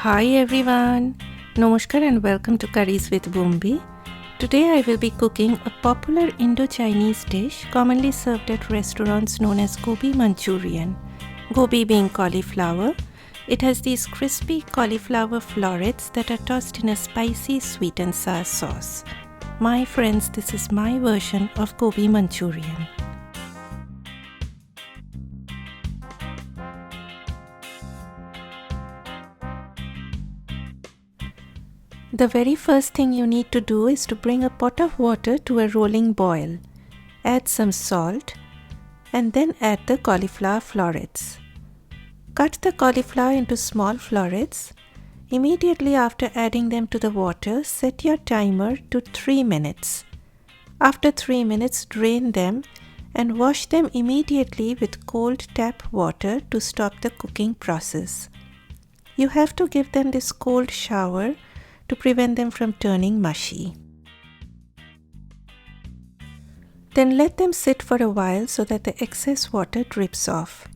Hi everyone, Namaskar and welcome to Curries with Bombi. Today I will be cooking a popular Indo Chinese dish commonly served at restaurants known as Gobi Manchurian. Gobi being cauliflower, it has these crispy cauliflower florets that are tossed in a spicy sweet and sour sauce. My friends, this is my version of Gobi Manchurian. The very first thing you need to do is to bring a pot of water to a rolling boil. Add some salt and then add the cauliflower florets. Cut the cauliflower into small florets. Immediately after adding them to the water, set your timer to 3 minutes. After 3 minutes, drain them and wash them immediately with cold tap water to stop the cooking process. You have to give them this cold shower to prevent them from turning mushy. Then let them sit for a while so that the excess water drips off.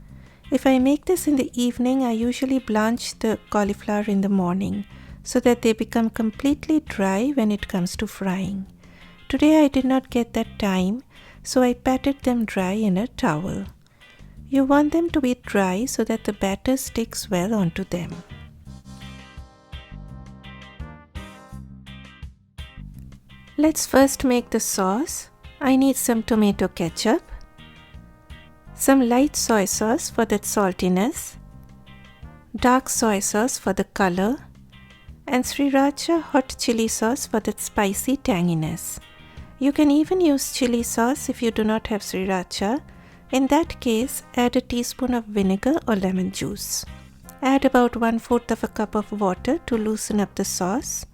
If I make this in the evening, I usually blanch the cauliflower in the morning so that they become completely dry when it comes to frying. Today I did not get that time, so I patted them dry in a towel. You want them to be dry so that the batter sticks well onto them. Let's first make the sauce. I need some tomato ketchup, some light soy sauce for that saltiness, dark soy sauce for the color, and sriracha hot chili sauce for that spicy tanginess. You can even use chili sauce if you do not have sriracha. In that case, add a teaspoon of vinegar or lemon juice. Add about 1/4 of a cup of water to loosen up the sauce.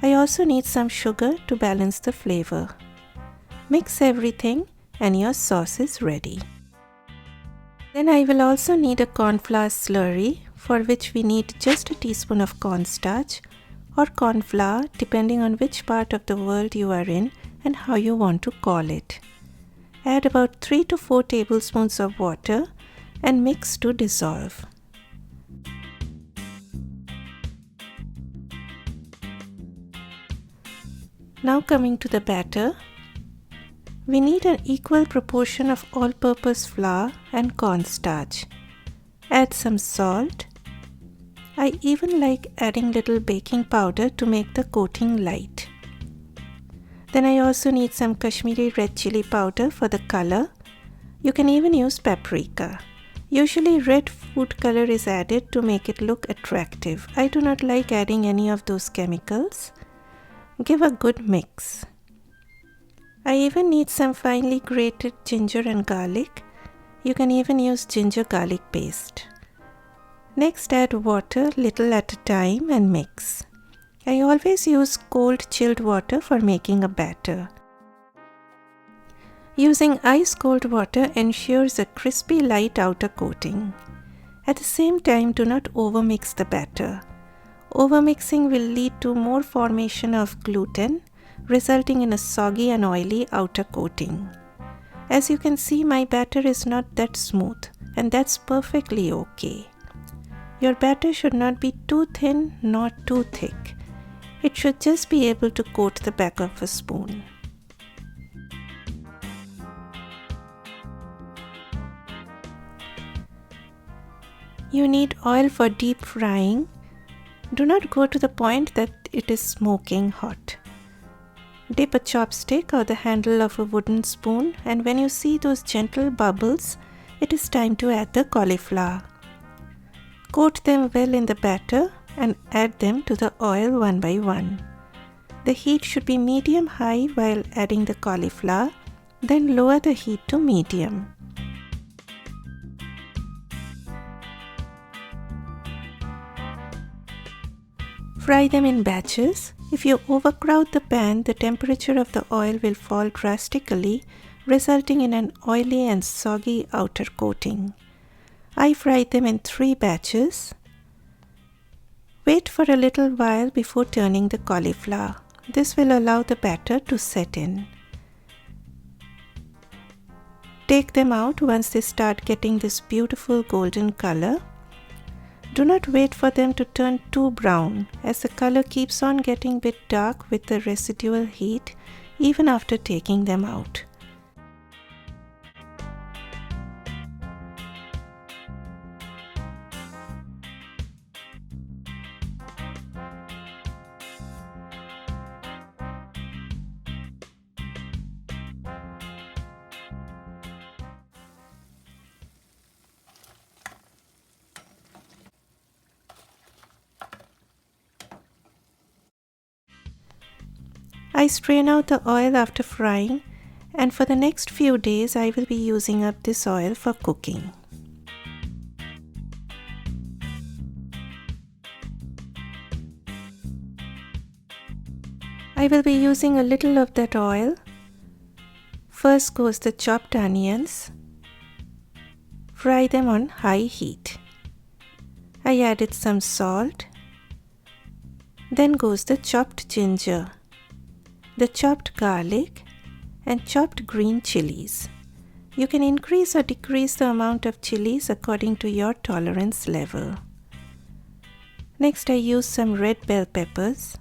I also need some sugar to balance the flavor. Mix everything and your sauce is ready. Then I will also need a cornflour slurry, for which we need just a teaspoon of cornstarch or corn flour depending on which part of the world you are in and how you want to call it. Add about 3 to 4 tablespoons of water and mix to dissolve. Now coming to the batter, we need an equal proportion of all-purpose flour and cornstarch. Add some salt. I even like adding little baking powder to make the coating light. Then I also need some Kashmiri red chili powder for the color. You can even use paprika. Usually red food color is added to make it look attractive. I do not like adding any of those chemicals. Give a good mix. I even need some finely grated ginger and garlic. You can even use ginger garlic paste. Next, add water little at a time and mix. I always use cold chilled water for making a batter. Using ice cold water ensures a crispy light outer coating. At the same time, do not overmix the batter. Overmixing will lead to more formation of gluten, resulting in a soggy and oily outer coating. As you can see, my batter is not that smooth, and that's perfectly okay. Your batter should not be too thin nor too thick. It should just be able to coat the back of a spoon. You need oil for deep frying. Do not go to the point that it is smoking hot. Dip a chopstick or the handle of a wooden spoon, and when you see those gentle bubbles, it is time to add the cauliflower. Coat them well in the batter and add them to the oil one by one. The heat should be medium-high while adding the cauliflower, then lower the heat to medium. Fry them in batches. If you overcrowd the pan, the temperature of the oil will fall drastically, resulting in an oily and soggy outer coating. I fried them in 3 batches. Wait for a little while before turning the cauliflower. This will allow the batter to set in. Take them out once they start getting this beautiful golden color. Do not wait for them to turn too brown, as the color keeps on getting a bit dark with the residual heat even after taking them out. I strain out the oil after frying, and for the next few days I will be using up this oil for cooking. I will be using a little of that oil. First goes the chopped onions. Fry them on high heat. I added some salt. Then goes the chopped ginger, the chopped garlic, and chopped green chilies. You can increase or decrease the amount of chilies according to your tolerance level. Next, I used some red bell peppers.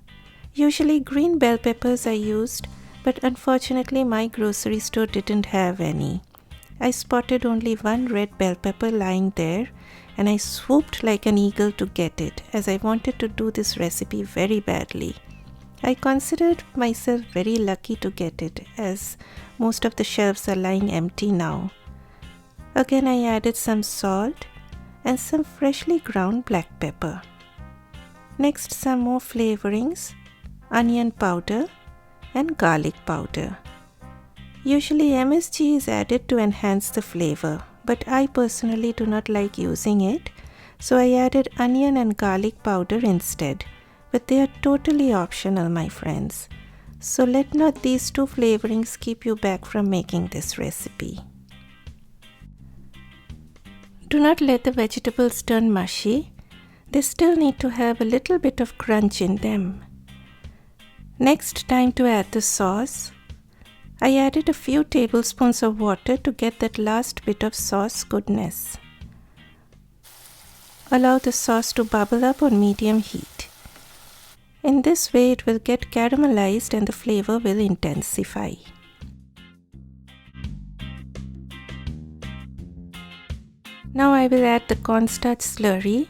Usually green bell peppers are used, but unfortunately my grocery store didn't have any. I spotted only one red bell pepper lying there, and I swooped like an eagle to get it, as I wanted to do this recipe very badly. I considered myself very lucky to get it, as most of the shelves are lying empty now. Again, I added some salt and some freshly ground black pepper. Next, some more flavorings, onion powder and garlic powder. Usually MSG is added to enhance the flavor, but I personally do not like using it, so I added onion and garlic powder instead. But they are totally optional, my friends. So let not these two flavorings keep you back from making this recipe. Do not let the vegetables turn mushy. They still need to have a little bit of crunch in them. Next, time to add the sauce. I added a few tablespoons of water to get that last bit of sauce goodness. Allow the sauce to bubble up on medium heat. In this way, it will get caramelized and the flavor will intensify. Now I will add the cornstarch slurry.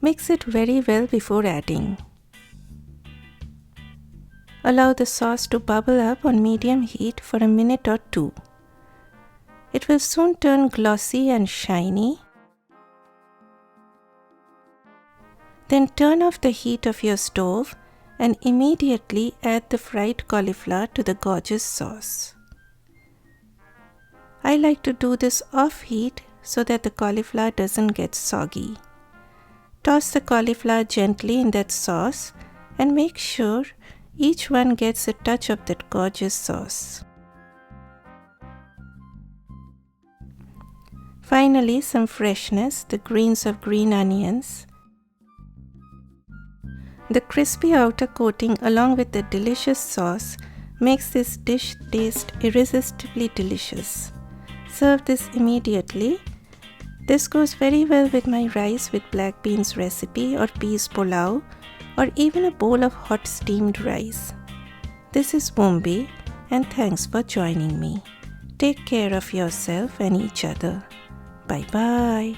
Mix it very well before adding. Allow the sauce to bubble up on medium heat for a minute or two. It will soon turn glossy and shiny. Then turn off the heat of your stove and immediately add the fried cauliflower to the gorgeous sauce. I like to do this off heat so that the cauliflower doesn't get soggy. Toss the cauliflower gently in that sauce and make sure each one gets a touch of that gorgeous sauce. Finally, some freshness, the greens of green onions. The crispy outer coating along with the delicious sauce makes this dish taste irresistibly delicious. Serve this immediately. This goes very well with my rice with black beans recipe or peas pulao, or even a bowl of hot steamed rice. This is Mumbai, and thanks for joining me. Take care of yourself and each other. Bye bye.